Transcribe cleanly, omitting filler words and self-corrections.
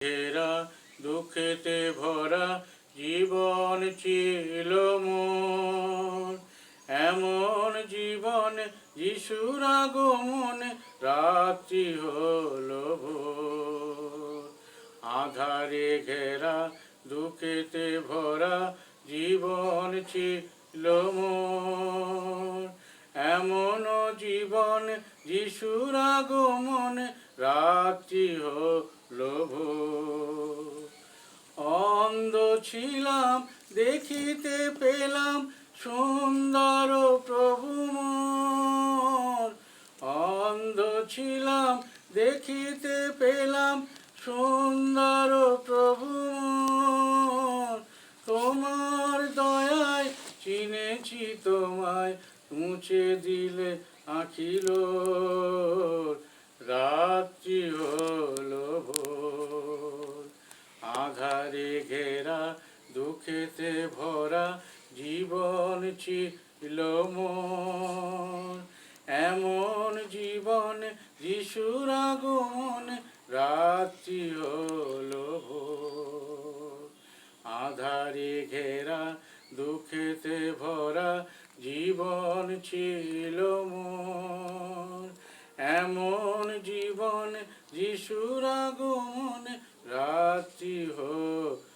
ঘেরা দুঃখেতে ভরা জীবন ছিল মোর। এমন জীবনে যিশুর আগমনে রাত্রি হলো ভোর। আধারে ঘেরা দুঃখেতে ভরা জীবন ছিল মোর। এমন জীবন যিশুর আগমনে রাত্রি হলো ভোর। অন্ধ ছিলাম দেখিতে পেলাম সুন্দর প্রভু মোর। অন্ধ ছিলাম দেখিতে পেলাম সুন্দর প্রভু মোর। তোমার দয়ায় চিনেছি তোমায়, মুছে দিলে আঁখিল। রাত্রি হলো ভোর। আধারে ঘেরা দুঃখেতে ভরা জীবন ছিল মোর। এমন জীবন যিশুর আগমনে রাত্রি হলো ভোর। আধারে ঘেরা দুঃখেতে ভরা জীবন ছিল মোর। এমন জীবন যিশুর আগমনে রাত্রি হলো